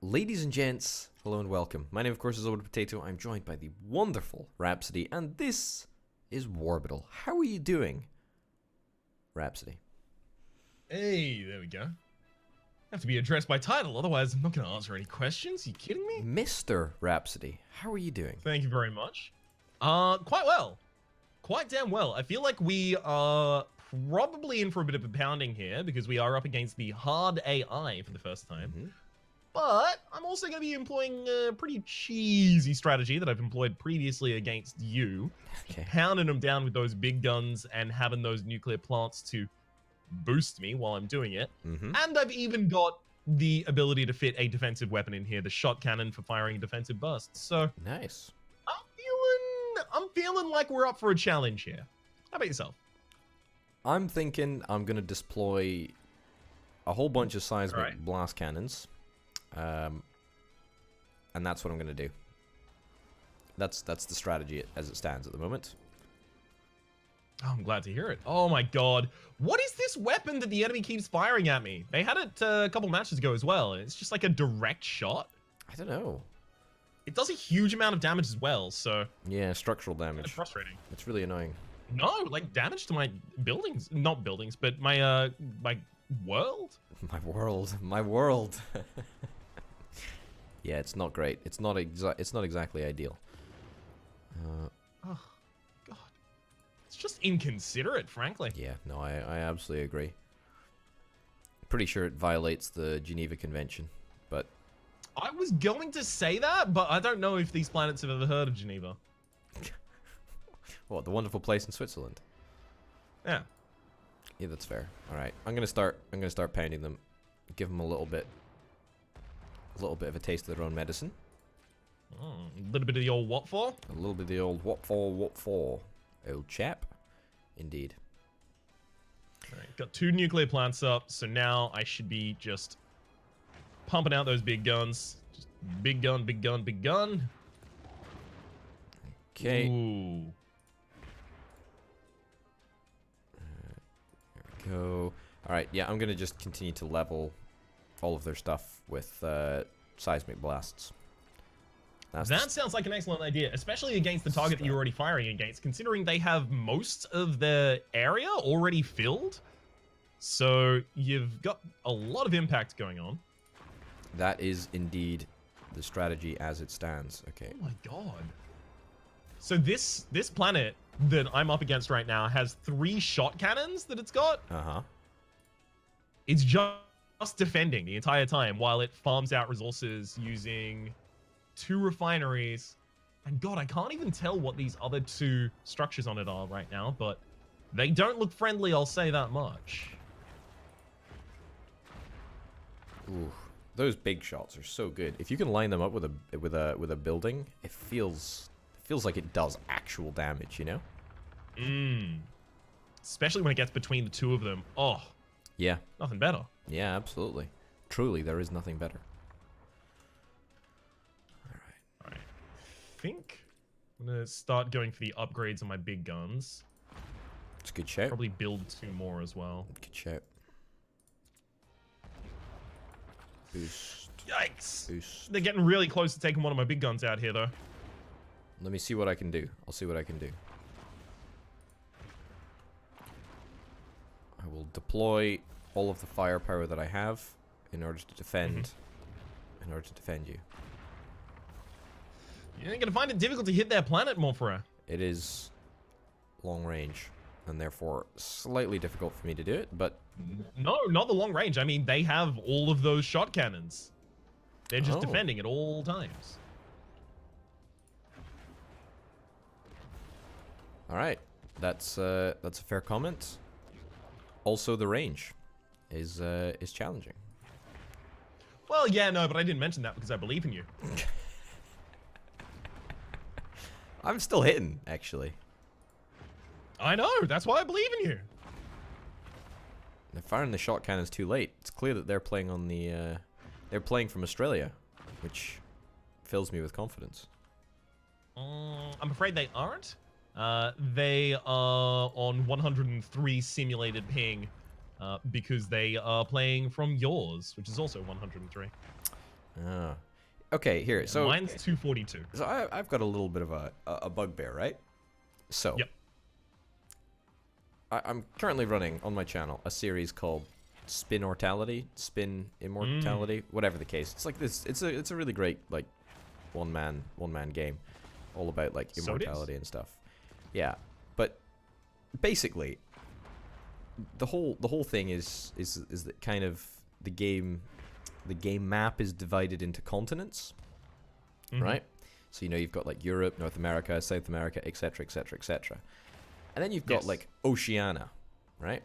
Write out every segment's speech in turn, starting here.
Ladies and gents, hello and welcome. My name, of course, is Orbital Potato. I'm joined by the wonderful Rhapsody, and this is Worbital. How are you doing, Rhapsody? Hey, there we go. I have to be addressed by title, otherwise I'm not going to answer any questions. You kidding me? Mr. Rhapsody, how are you doing? Thank you very much. Quite well. Quite damn well. I feel like we are probably in for a bit of a pounding here because we are up against the hard AI for the first time. But I'm also going to be employing a pretty cheesy strategy that I've employed previously against you. Okay. Pounding them down with those big guns and having those nuclear plants to boost me while I'm doing it. And I've even got the ability to fit a defensive weapon in here, the shot cannon for firing defensive bursts. So Nice. I'm feeling like we're up for a challenge here. How about yourself? I'm thinking I'm going to deploy a whole bunch of seismic blast cannons. And that's what I'm going to do. That's the strategy as it stands at the moment. Oh, I'm glad to hear it. Oh my god. What is this weapon that the enemy keeps firing at me? They had it a couple matches ago as well. It's just like a direct shot. I don't know. It does a huge amount of damage as well, so... Yeah, structural damage. It's frustrating. It's really annoying. No, like damage to my buildings. Not buildings, but my, my world? My world. My world. Yeah, it's not great. It's not exactly ideal. Oh, God. It's just inconsiderate, frankly. Yeah, no, I absolutely agree. Pretty sure it violates the Geneva Convention, but... I was going to say that, but I don't know if these planets have ever heard of Geneva. What, the wonderful place in Switzerland? Yeah. Yeah, that's fair. All right, I'm gonna start pounding them, give them a little bit of a taste of their own medicine. Oh, a little bit of the old what for? A little bit of the old what for, old chap. Indeed. All right, got 2 nuclear plants up, so now I should be just pumping out those big guns. Just big gun, big gun, big gun. Okay. Ooh. There we go. All right, yeah, I'm gonna just continue to level all of their stuff with seismic blasts. That sounds like an excellent idea, especially against the target that you're already firing against, considering they have most of the area already filled. So you've got a lot of impact going on. That is indeed the strategy as it stands. Okay. Oh my god. So this planet that I'm up against right now has 3 shot cannons that it's got. Uh-huh. It's just defending the entire time while it farms out resources using 2 refineries. And god, I can't even tell what these other 2 structures on it are right now, but they don't look friendly, I'll say that much. Ooh, those big shots are so good. If you can line them up with a building, it feels like it does actual damage, you know? Especially when it gets between the 2 of them. Oh. Yeah. Nothing better. Yeah, absolutely. Truly, there is nothing better. All right. I think I'm gonna start going for the upgrades on my big guns. It's a good shout. Probably build 2 more as well. Good shout. Boost. Yikes! Boost. They're getting really close to taking one of my big guns out here, though. Let me see what I can do. I'll see what I can do. I will deploy all of the firepower that I have in order to defend. In order to defend you. You ain't gonna find it difficult to hit their planet, Morphra. It is long range, and therefore slightly difficult for me to do it, but... No, not the long range. I mean, they have all of those shot cannons. They're just defending at all times. All right, that's a fair comment. Also, the range is challenging. Well, yeah, no, but I didn't mention that because I believe in you. I'm still hitting, actually. I know. That's why I believe in you. They're firing the shot cannons too late. It's clear that they're playing on the they're playing from Australia, which fills me with confidence. I'm afraid they aren't. They are on 103 simulated ping because they are playing from yours, which is also 103. Okay, here. Yeah, so mine's 242. So I've got a little bit of a bugbear, right? So Yep. I'm currently running on my channel a series called Spin Immortality, whatever the case. It's like this. It's a really great like one man game, all about like immortality and stuff. Yeah, but basically, the whole thing is that kind of the game map is divided into continents, right? So you've got like Europe, North America, South America, etc., etc., etc. And then you've got like Oceania, right?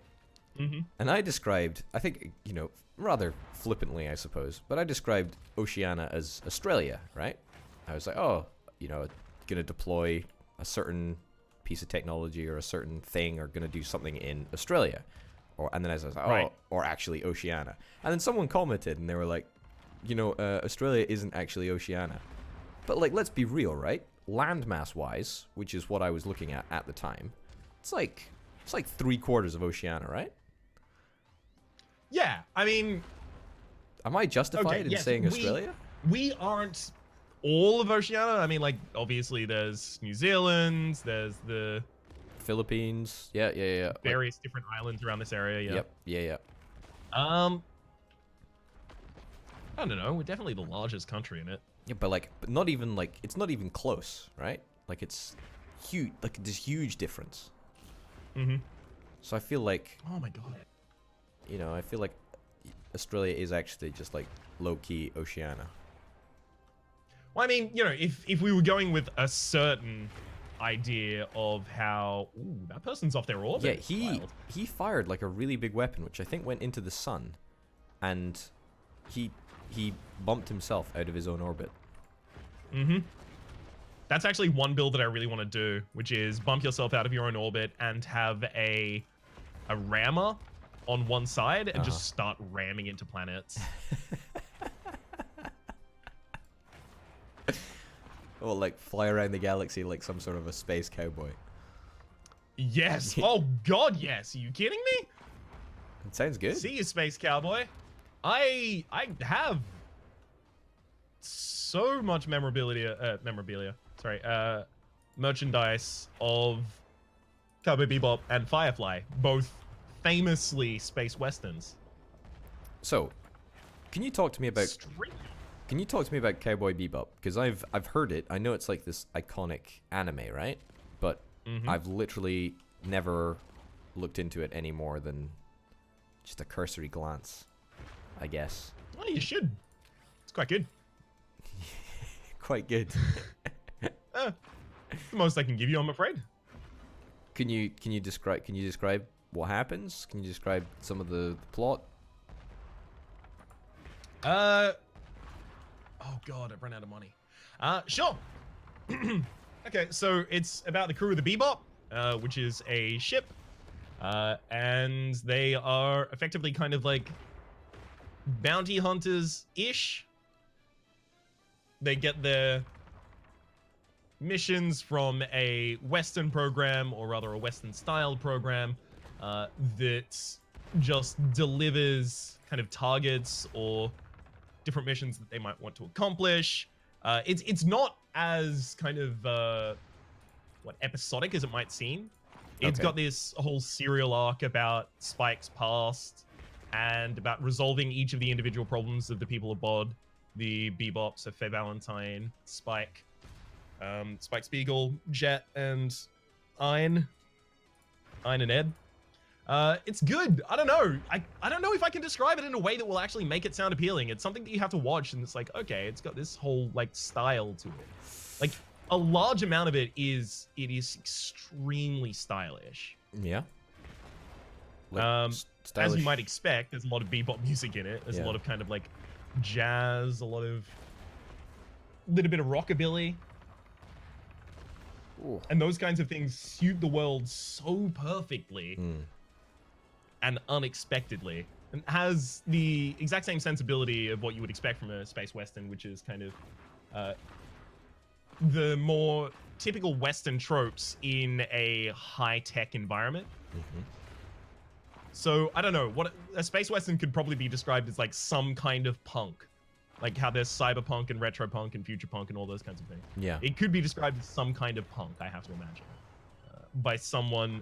And I described, I think, rather flippantly, I suppose, but I described Oceania as Australia, right? I was like, gonna deploy a certain piece of technology or a certain thing, or gonna do something in Australia, and then I was like, or actually Oceania. And then someone commented, and they were like, Australia isn't actually Oceania. But like, let's be real, right? Landmass wise, which is what I was looking at the time, it's like 3/4 of Oceania, right? Yeah, I mean, am I justified in saying Australia? We aren't all of Oceania. I mean, like, obviously there's New Zealand, there's the Philippines, yeah. Various different islands around this area. Yeah. I don't know. We're definitely the largest country in it. Yeah, but not even it's not even close, right? Like, it's huge. Like, there's huge difference. So I feel like, oh my god, I feel like Australia is actually just like low-key Oceania. Well, I mean, if we were going with a certain idea of how that person's off their orbit. Yeah, he fired like a really big weapon, which I think went into the sun, and he bumped himself out of his own orbit. That's actually one build that I really want to do, which is bump yourself out of your own orbit and have a rammer on one side and just start ramming into planets. Or like fly around the galaxy like some sort of a space cowboy. Yes. Oh god, yes. Are you kidding me? It sounds good. See you, space cowboy. I have so much merchandise of Cowboy Bebop and Firefly, both famously space westerns. So, can you talk to me about Cowboy Bebop? Because I've heard it. I know it's like this iconic anime, right? But I've literally never looked into it any more than just a cursory glance, I guess. Oh, you should. It's quite good. Quite good. The most I can give you, I'm afraid. Can you describe what happens? Can you describe some of the plot? Oh god, I've run out of money. Sure. Okay, so it's about the crew of the Beebop, which is a ship, and they are effectively kind of like bounty hunters-ish. They get their missions from a Western program, or rather a Western-styled program, that just delivers kind of targets or different missions that they might want to accomplish. It's not as kind of episodic as it might seem. It's got this whole serial arc about Spike's past and about resolving each of the individual problems of the people aboard the Beebop, so Faye Valentine, Spike, Spike Spiegel, Jet, and Ein and Ed. It's good. I don't know. I don't know if I can describe it in a way that will actually make it sound appealing. It's something that you have to watch, and it's like, okay, it's got this whole like style to it. Like, a large amount of it is extremely stylish. Yeah. As you might expect, there's a lot of bebop music in it. There's a lot of kind of like jazz, a little bit of rockabilly. Ooh. And those kinds of things suit the world so perfectly and unexpectedly, and has the exact same sensibility of what you would expect from a space western, which is kind of the more typical Western tropes in a high-tech environment. So I don't know, what a space western could probably be described as like some kind of punk, Like how there's cyberpunk and retropunk and future punk and all those kinds of things. Yeah. It could be described as some kind of punk, I have to imagine, by someone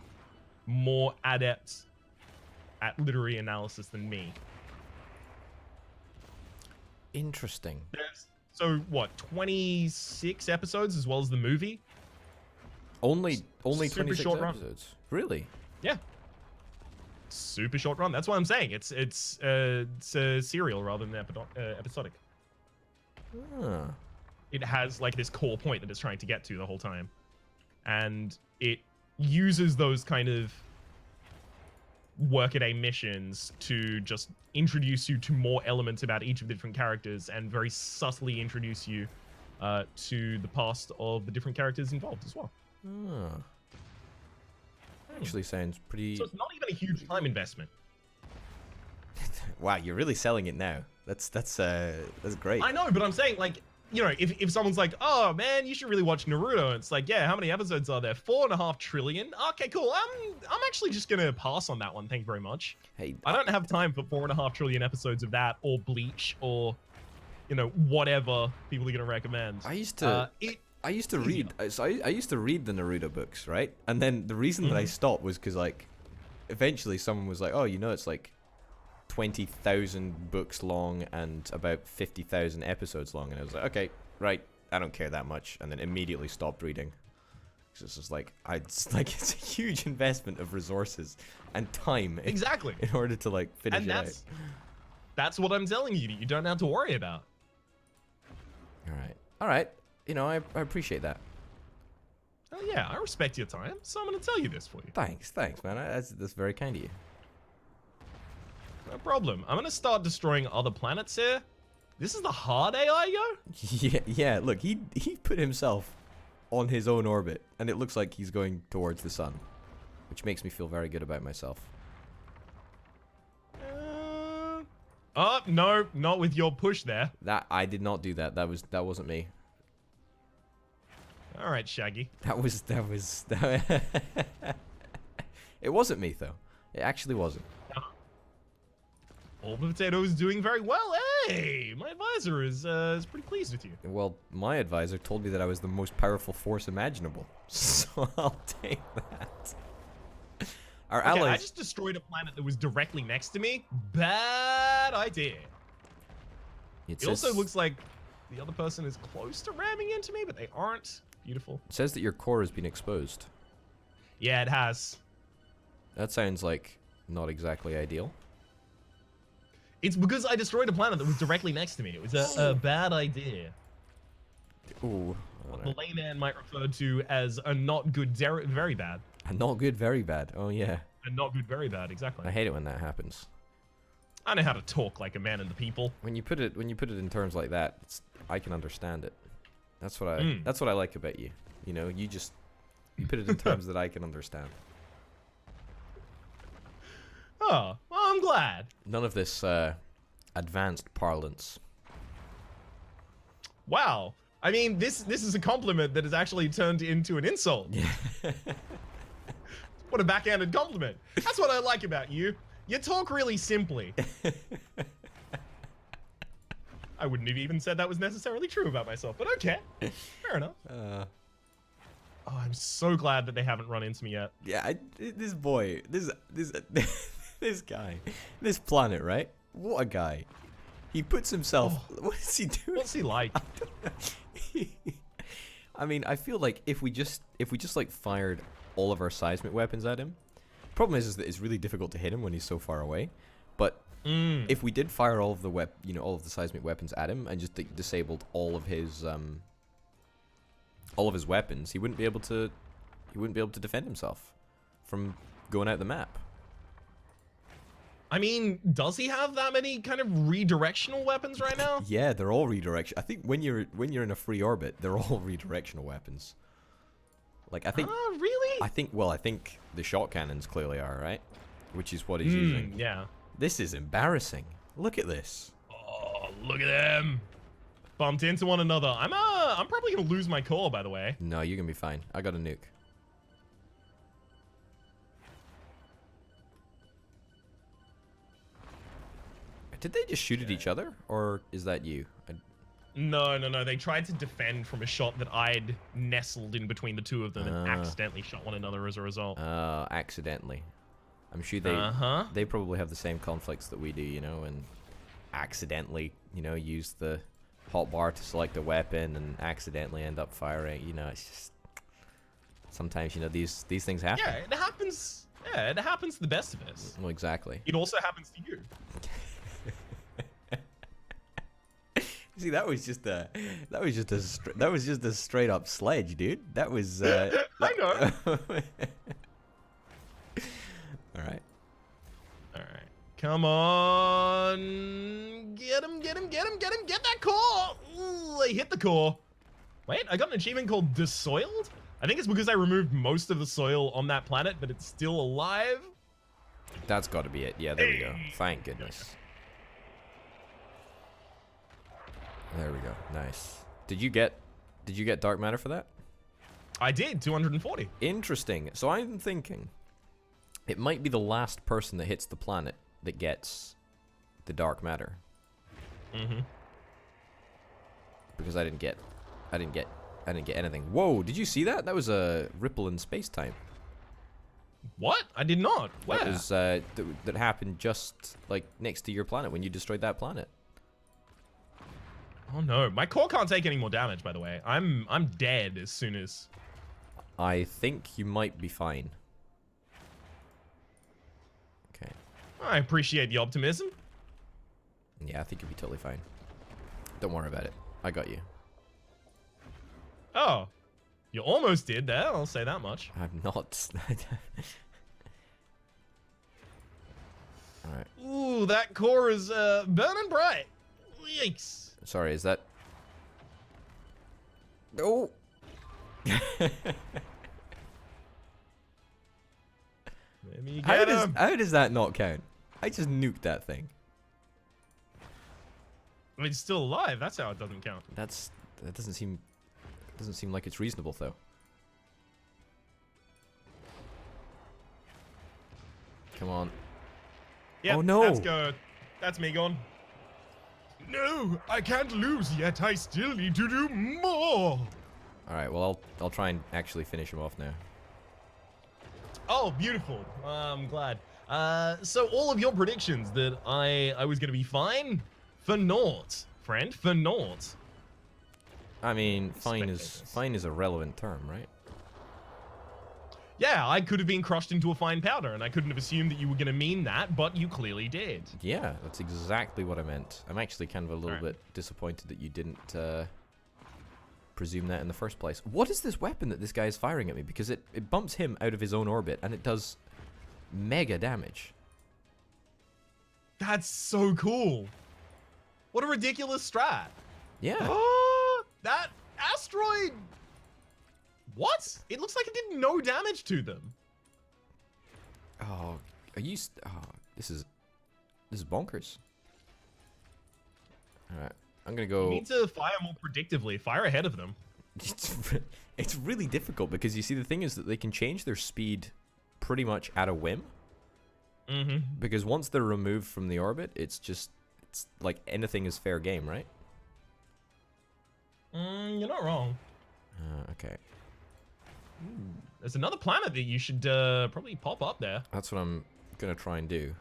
more adept at literary analysis than me. Interesting. So what, 26 episodes as well as the movie? Only Super 26 short run. episodes. Really? Yeah. Super short run. That's what I'm saying. It's a serial rather than episodic. Huh. It has like this core point that it's trying to get to the whole time, and it uses those kind of workaday missions to just introduce you to more elements about each of the different characters and very subtly introduce you to the past of the different characters involved as well. Huh. Actually sounds pretty... So it's not even a huge time investment. Wow, you're really selling it now. That's great. I know, but I'm saying, like, you know, if someone's like, oh man, you should really watch Naruto, it's like, yeah, how many episodes are there? 4.5 trillion. Okay, cool. I'm actually just gonna pass on that one. Thank you very much. Hey, I don't have time for 4.5 trillion episodes of that, or Bleach, or, you know, whatever people are gonna recommend. I used to read the Naruto books, right? And then the reason that I stopped was because, like, eventually someone was like, oh, you know, it's like 20,000 books long and about 50,000 episodes long, and I was like, okay, right, I don't care that much, and then immediately stopped reading. Because it's just like, it's a huge investment of resources and time. Exactly. In order to like finish it out. That's what I'm telling you. You don't have to worry about. All right. You know, I appreciate that. Oh yeah, I respect your time, so I'm gonna tell you this for you. Thanks, man. That's very kind of you. No problem. I'm gonna start destroying other planets here. This is the hard AI, yo? Yeah. Look, he put himself on his own orbit, and it looks like he's going towards the sun, which makes me feel very good about myself. Oh no, not with your push there. That I did not do that. That wasn't me. All right, Shaggy. That was. It wasn't me though. It actually wasn't. Orbital Potato is doing very well. Hey, my advisor is pretty pleased with you. Well, my advisor told me that I was the most powerful force imaginable, so I'll take that. Our okay, allies. I just destroyed a planet that was directly next to me. Bad idea. It also looks like the other person is close to ramming into me, but they aren't. Beautiful. It says that your core has been exposed. Yeah, it has. That sounds like not exactly ideal. It's because I destroyed a planet that was directly next to me. It was a bad idea. Ooh. What the layman might refer to as a not good, very bad. A not good, very bad. Oh yeah. A not good, very bad. Exactly. I hate it when that happens. I know how to talk like a man in the people. When you put it in terms like that, I can understand it. That's what I like about you. You know, you put it in terms that I can understand. Oh, well, I'm glad. None of this advanced parlance. Wow. I mean, this is a compliment that has actually turned into an insult. Yeah. What a backhanded compliment. That's what I like about you. You talk really simply. I wouldn't have even said that was necessarily true about myself, but okay. Fair enough. Oh, I'm so glad that they haven't run into me yet. Yeah, this boy, this guy, this planet, right? What a guy. He puts himself... Oh, what is he doing? What's he like? I mean, I feel like if we just like fired all of our seismic weapons at him, problem is that it's really difficult to hit him when he's so far away. But if we did fire all of the all of the seismic weapons at him and just disabled all of his weapons, he wouldn't be able to defend himself from going out the map. I mean, does he have that many kind of redirectional weapons right now? Yeah, they're all redirection. I think when you're in a free orbit, they're all redirectional weapons. Like I think. Really? I think the shot cannons clearly are, right? Which is what he's using. Yeah. This is embarrassing. Look at this. Oh, look at them. Bumped into one another. I'm probably gonna lose my core, by the way. No, you're gonna be fine. I got a nuke. Did they just shoot at each other, or is that you? No. They tried to defend from a shot that I'd nestled in between the two of them and accidentally shot one another as a result. Accidentally. I'm sure they probably have the same conflicts that we do, you know, and accidentally, you know, use the hotbar to select a weapon and accidentally end up firing. You know, it's just sometimes, you know, these things happen. Yeah, it happens. Yeah, it happens to the best of us. Well, exactly. It also happens to you. See, that was just a straight up sledge, dude. That was. I know. All right. Come on. Get him. Get that core. Ooh, I hit the core. Wait, I got an achievement called Desoiled? I think it's because I removed most of the soil on that planet, but it's still alive. That's got to be it. Yeah, there we go. Thank goodness. There we go. Nice. Did you get dark matter for that? I did, 240. Interesting. So I'm thinking it might be the last person that hits the planet that gets the dark matter. Mm-hmm. Because I didn't get anything. Whoa, did you see that? That was a ripple in space-time. What? I did not. Where? That was that happened just like next to your planet when you destroyed that planet. Oh no, my core can't take any more damage, by the way. I'm dead as soon as... I think you might be fine. Okay. I appreciate the optimism. Yeah, I think you'll be totally fine. Don't worry about it. I got you. Oh. You almost did there, I'll say that much. I'm not. Alright. Ooh, that core is burning bright. Yikes. Sorry, is that... Oh! Maybe you get him. How does that not count? I just nuked that thing. I mean, it's still alive. That's how it doesn't count. That doesn't seem like it's reasonable though. Come on. Yep, oh no! That's good. That's me gone. No, I can't lose yet. I still need to do more. All right. Well, I'll try and actually finish him off now. Oh, beautiful. I'm glad. So all of your predictions that I was gonna be fine for naught, friend, for naught. I mean, fine is a relevant term, right? Yeah, I could have been crushed into a fine powder, and I couldn't have assumed that you were going to mean that, but you clearly did. Yeah, that's exactly what I meant. I'm actually kind of a little bit disappointed that you didn't presume that in the first place. What is this weapon that this guy is firing at me? Because it bumps him out of his own orbit, and it does mega damage. That's so cool. What a ridiculous strat. Yeah. That asteroid... What? It looks like it did no damage to them. Oh, are you? This is bonkers. All right, I'm gonna go. You need to fire more predictively. Fire ahead of them. It's really difficult because you see the thing is that they can change their speed pretty much at a whim. Mm-hmm. Because once they're removed from the orbit, it's like anything is fair game, right? You're not wrong. Okay. There's another planet that you should probably pop up there. That's what I'm gonna try and do.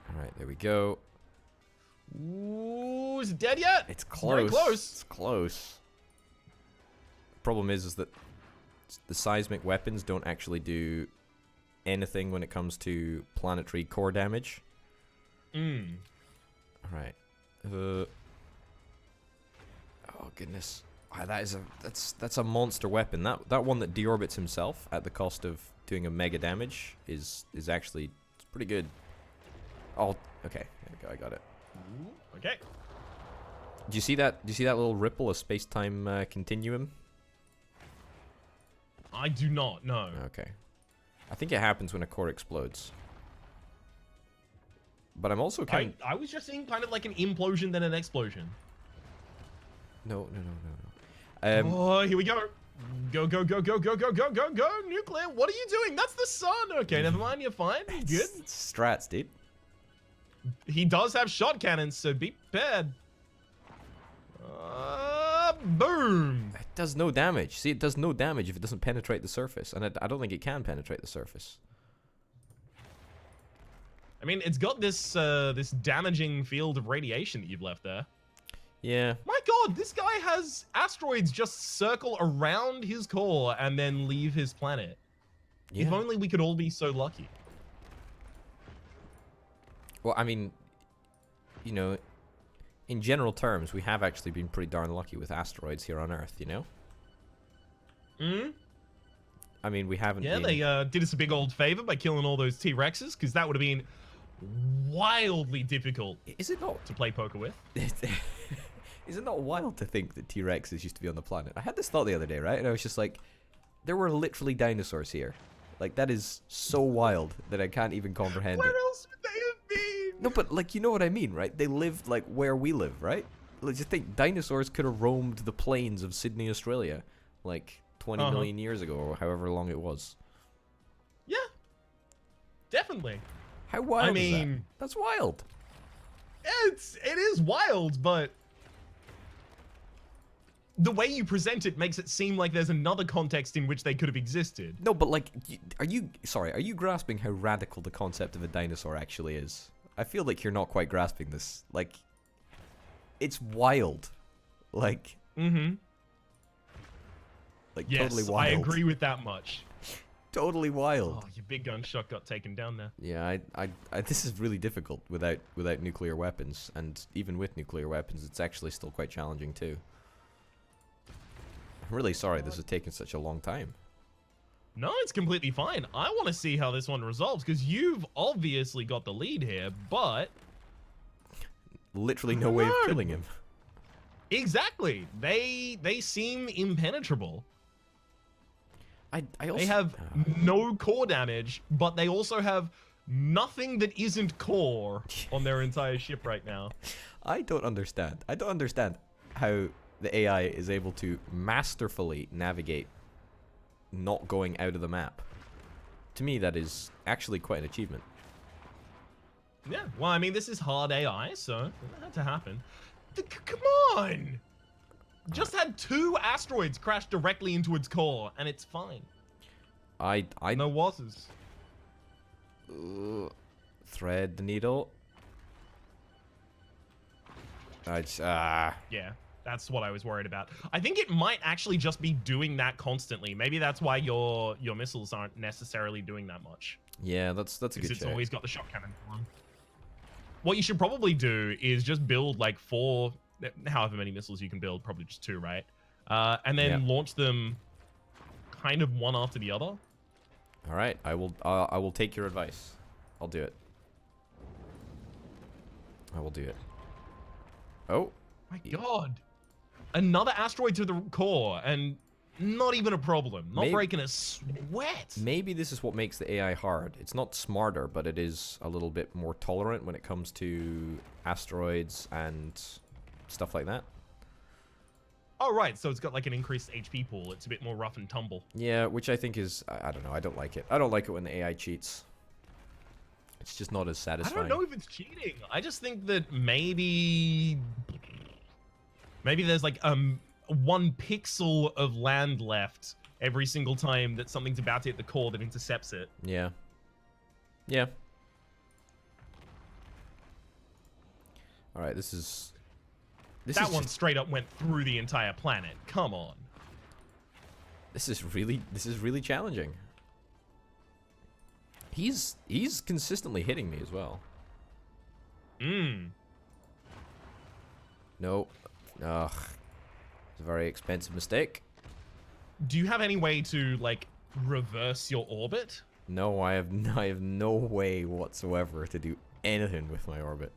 All right, there we go. Ooh, is it dead yet? It's close. Very close. It's close. Problem is that the seismic weapons don't actually do anything when it comes to planetary core damage. All right. Oh goodness. That's a monster weapon. That one that deorbits himself at the cost of doing a mega damage is actually pretty good. Oh, okay. There we go. I got it. Ooh, okay. Do you see that? Do you see that little ripple of space-time continuum? I do not. No. Okay. I think it happens when a core explodes. But I'm also kind. I was just seeing kind of like an implosion, then an explosion. No. Oh, here we go. Go, nuclear. What are you doing? That's the sun. Okay, never mind. You're fine. Good. Strats, dude. He does have shot cannons, so be prepared. Boom! It does no damage. See, it does no damage if it doesn't penetrate the surface. And I don't think it can penetrate the surface. I mean, it's got this this damaging field of radiation that you've left there. Yeah. My god, this guy has asteroids just circle around his core and then leave his planet. Yeah. If only we could all be so lucky. Well, I mean, you know, in general terms, we have actually been pretty darn lucky with asteroids here on Earth, you know? I mean, we haven't been... they did us a big old favor by killing all those T-Rexes, because that would have been wildly difficult to play poker with. Is it not wild to think that T-Rexes used to be on the planet? I had this thought the other day, right? And I was just like, there were literally dinosaurs here. Like, that is so wild that I can't even comprehend Where it. else would they have been? No, but, like, you know what I mean, right? They lived, like, where we live, right? Let's just think, dinosaurs could have roamed the plains of Sydney, Australia, like, 20 million years ago, or however long it was. Yeah. Definitely. How wild is that? That's wild. It is wild, but the way you present it makes it seem like there's another context in which they could have existed. No, but like, are you grasping how radical the concept of a dinosaur actually is? I feel like you're not quite grasping this. Like, it's wild. Like, like yes, totally wild. I agree with that much. Totally wild. Oh, your big gun shot got taken down there. Yeah, I this is really difficult without nuclear weapons, and even with nuclear weapons, it's actually still quite challenging too. I'm really sorry this has taken such a long time. No, it's completely fine. I want to see how this one resolves, because you've obviously got the lead here, but... literally no way of killing him. Exactly. They seem impenetrable. They have no core damage, but they also have nothing that isn't core on their entire ship right now. I don't understand. I don't understand how the AI is able to masterfully navigate not going out of the map. To me, that is actually quite an achievement. Yeah, well, I mean, this is hard AI, so it had to happen. Come on! Just had 2 asteroids crash directly into its core, and it's fine. No wasses. Thread the needle. Yeah, that's what I was worried about. I think it might actually just be doing that constantly. Maybe that's why your missiles aren't necessarily doing that much. Yeah, that's a good check. It's always got the shot cannon on. What you should probably do is just build like 4, however many missiles you can build, probably just 2, right? And then launch them kind of one after the other. All right, I will take your advice. I'll do it. I will do it. Oh my god, another asteroid to the core, and not even a problem. Not breaking a sweat. Maybe this is what makes the AI hard. It's not smarter, but it is a little bit more tolerant when it comes to asteroids and stuff like that. Oh, right. So it's got like an increased HP pool. It's a bit more rough and tumble. Yeah, which I think is, I don't know. I don't like it. I don't like it when the AI cheats. It's just not as satisfying. I don't know if it's cheating. I just think that maybe there's like 1 pixel of land left every single time that something's about to hit the core that intercepts it. Yeah. Yeah. All right, that one straight up went through the entire planet. Come on. This is really challenging. He's consistently hitting me as well. No. Ugh. It's a very expensive mistake. Do you have any way to like reverse your orbit? No, I have no way whatsoever to do anything with my orbit.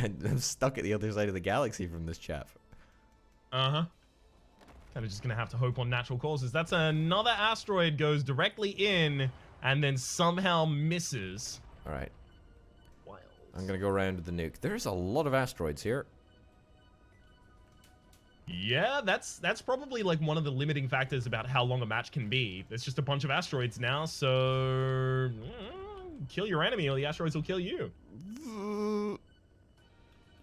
I'm stuck at the other side of the galaxy from this chap. Kind of just gonna have to hope on natural causes. That's another asteroid goes directly in and then somehow misses. All right. Wild. I'm gonna go around with the nuke. There's a lot of asteroids here. Yeah, that's probably like one of the limiting factors about how long a match can be. There's just a bunch of asteroids now, so kill your enemy or the asteroids will kill you.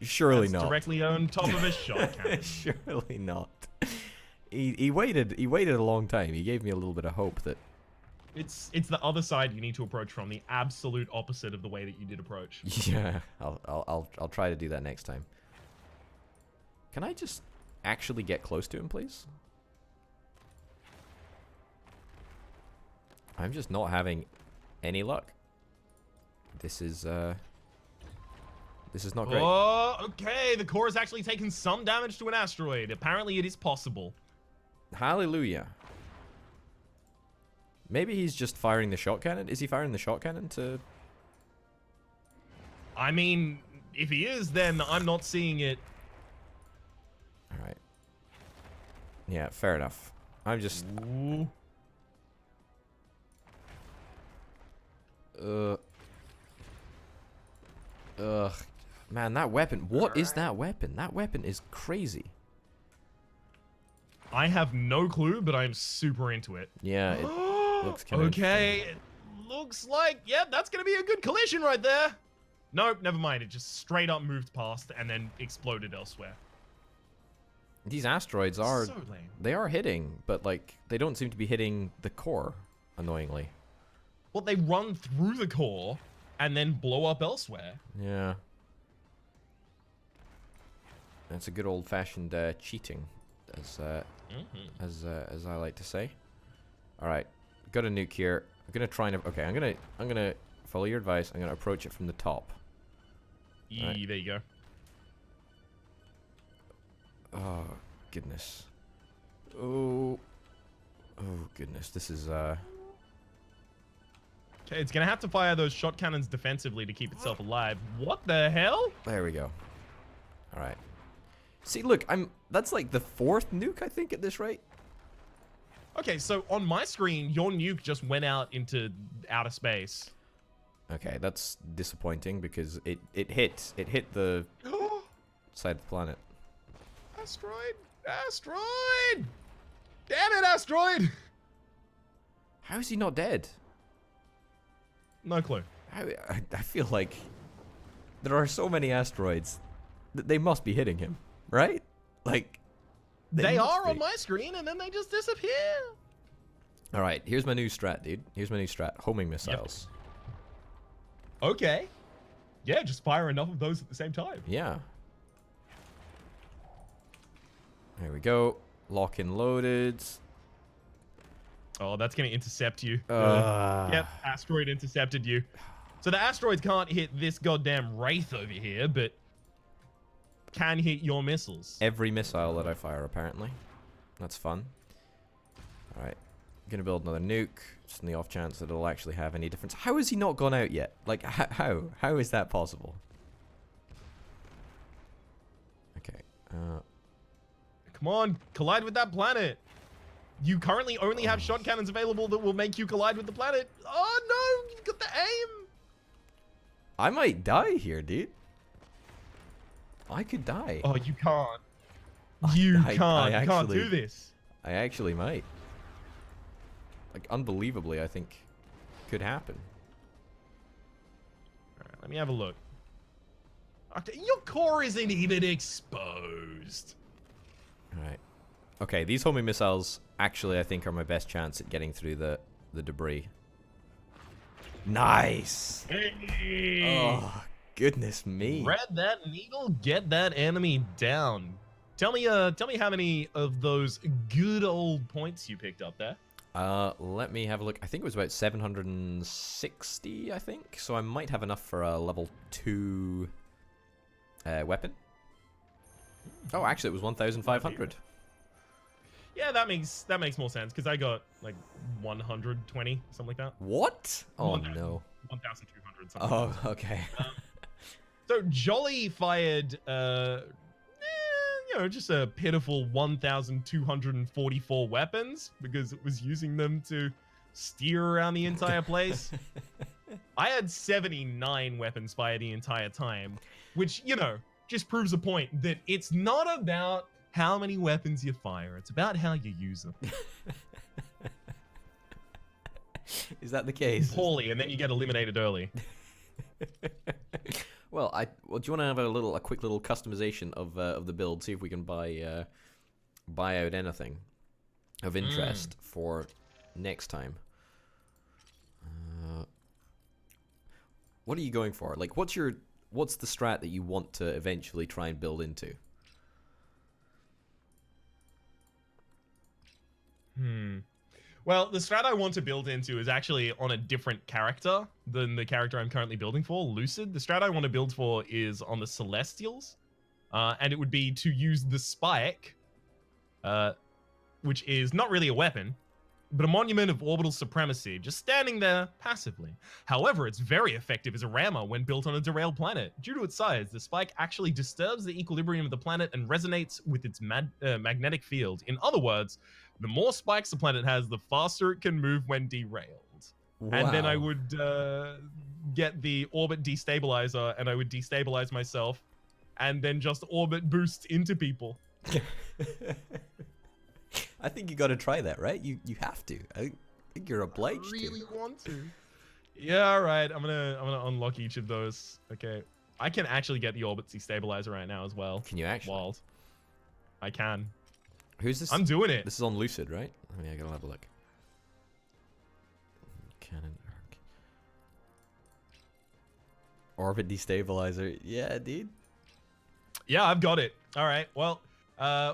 Surely That's not. Directly on top of a shot cannon. Surely not. He waited a long time. He gave me a little bit of hope that It's the other side you need to approach from, the absolute opposite of the way that you did approach. Yeah, I'll try to do that next time. Can I just actually get close to him, please? I'm just not having any luck. This is not great. Oh, okay. The core has actually taken some damage to an asteroid. Apparently, it is possible. Hallelujah. Maybe he's just firing the shot cannon. Is he firing the shot cannon to... I mean, if he is, then I'm not seeing it. Alright. Yeah, fair enough. I'm just... Ooh. Ugh. Man, that weapon. What is that weapon? That weapon is crazy. I have no clue, but I'm super into it. Yeah, it looks kind of okay. It looks like, yeah, that's going to be a good collision right there. Nope, never mind. It just straight up moved past and then exploded elsewhere. These asteroids are... So lame. They are hitting, but, like, they don't seem to be hitting the core, annoyingly. Well, they run through the core and then blow up elsewhere. Yeah. That's a good old-fashioned cheating, as I like to say. All right, got a nuke here. I'm gonna try and okay. I'm gonna follow your advice. I'm gonna approach it from the top. Right. There you go. Oh goodness. Oh goodness. This is Okay, it's gonna have to fire those shot cannons defensively to keep itself alive. What the hell? There we go. All right. See, look, that's like the 4th nuke, I think, at this rate. Okay, so on my screen, your nuke just went out into outer space. Okay, that's disappointing because it hit the side of the planet. Asteroid! Asteroid! Damn it, asteroid! How is he not dead? No clue. I feel like there are so many asteroids that they must be hitting him, right? Like they are on my screen and then they just disappear. All right, here's my new strat, dude. Here's my new strat: homing missiles. Yep. Okay. Yeah, just fire enough of those at the same time. Yeah. There we go. Lock and loaded. Oh, that's going to intercept you. Yep, asteroid intercepted you. So the asteroids can't hit this goddamn wraith over here, but can hit your missiles. Every missile that I fire, apparently. That's fun. All right. I'm going to build another nuke, just in the off chance that it'll actually have any difference. How has he not gone out yet? Like, how? How is that possible? Okay. Come on, collide with that planet. You currently only have shot cannons available that will make you collide with the planet. Oh no, you've got the aim. I might die here, dude. I could die. Oh, you can't. You can't do this. I actually might. Like, unbelievably, I think could happen. All right, let me have a look. Okay, your core isn't even exposed. All right. Okay, these homing missiles actually, I think, are my best chance at getting through the debris. Nice. Hey. Oh, goodness me. Thread that needle, get that enemy down. Tell me how many of those good old points you picked up there. Let me have a look. I think it was about 760, I think. So I might have enough for a level 2 weapon. Oh, actually, it was 1,500. Yeah, that makes more sense because I got like 120, something like that. What? Oh no. 1,200. Oh, okay. So Jolly fired, just a pitiful 1,244 weapons because it was using them to steer around the entire place. I had 79 weapons fire the entire time, which, just proves a point that it's not about how many weapons you fire. It's about how you use them. Is that the case? Poorly, and then you get eliminated early. Well, do you want to have a quick little customization of the build? See if we can buy out anything of interest for next time. What are you going for? Like, what's the strat that you want to eventually try and build into? Well, the strat I want to build into is actually on a different character than the character I'm currently building for, Lucid. The strat I want to build for is on the Celestials, and it would be to use the Spike, which is not really a weapon, but a monument of orbital supremacy, just standing there passively. However, it's very effective as a rammer when built on a derailed planet. Due to its size, the spike actually disturbs the equilibrium of the planet and resonates with its magnetic field. In other words, the more spikes the planet has, the faster it can move when derailed. Wow. And then I would get the orbit destabilizer, and I would destabilize myself, and then just orbit boost into people. I think you got to try that, right? You have to. I think you're obliged to. I really want to. Yeah, all right. I'm gonna unlock each of those. Okay, I can actually get the orbit destabilizer right now as well. Can you actually? Wild. I can. Who's this? I'm doing it. This is on Lucid, right? Oh yeah, I gotta have a look. Cannon arc. Orbit destabilizer. Yeah, dude. Yeah, I've got it. All right. Well.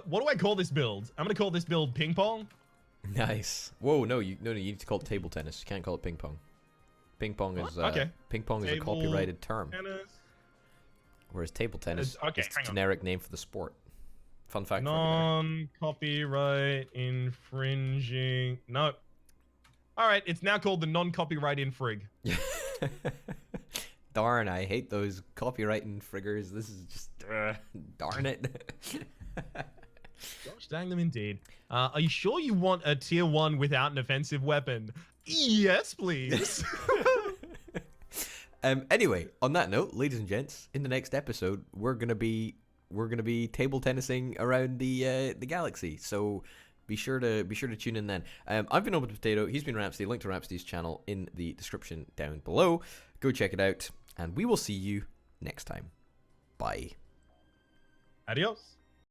What do I call this build? I'm gonna call this build ping pong. Nice. Whoa, no, you need to call it table tennis. You can't call it ping pong. Ping pong is okay. Ping pong is a copyrighted term. Tennis. Whereas table tennis is a generic name for the sport. Fun fact. Non-copyright infringing. No. All right, it's now called the non-copyright infrig. Darn, I hate those copyright infriggers. This is just darn it. Gosh dang them indeed. Are you sure you want a tier 1 without an offensive weapon? Yes, please. Anyway, on that note, ladies and gents, in the next episode, we're gonna be table tennising around the galaxy. So be sure to tune in then. I've been Orbital Potato. He's been Rhapsody. Link to Rhapsody's channel in the description down below. Go check it out, and we will see you next time. Bye. Adios.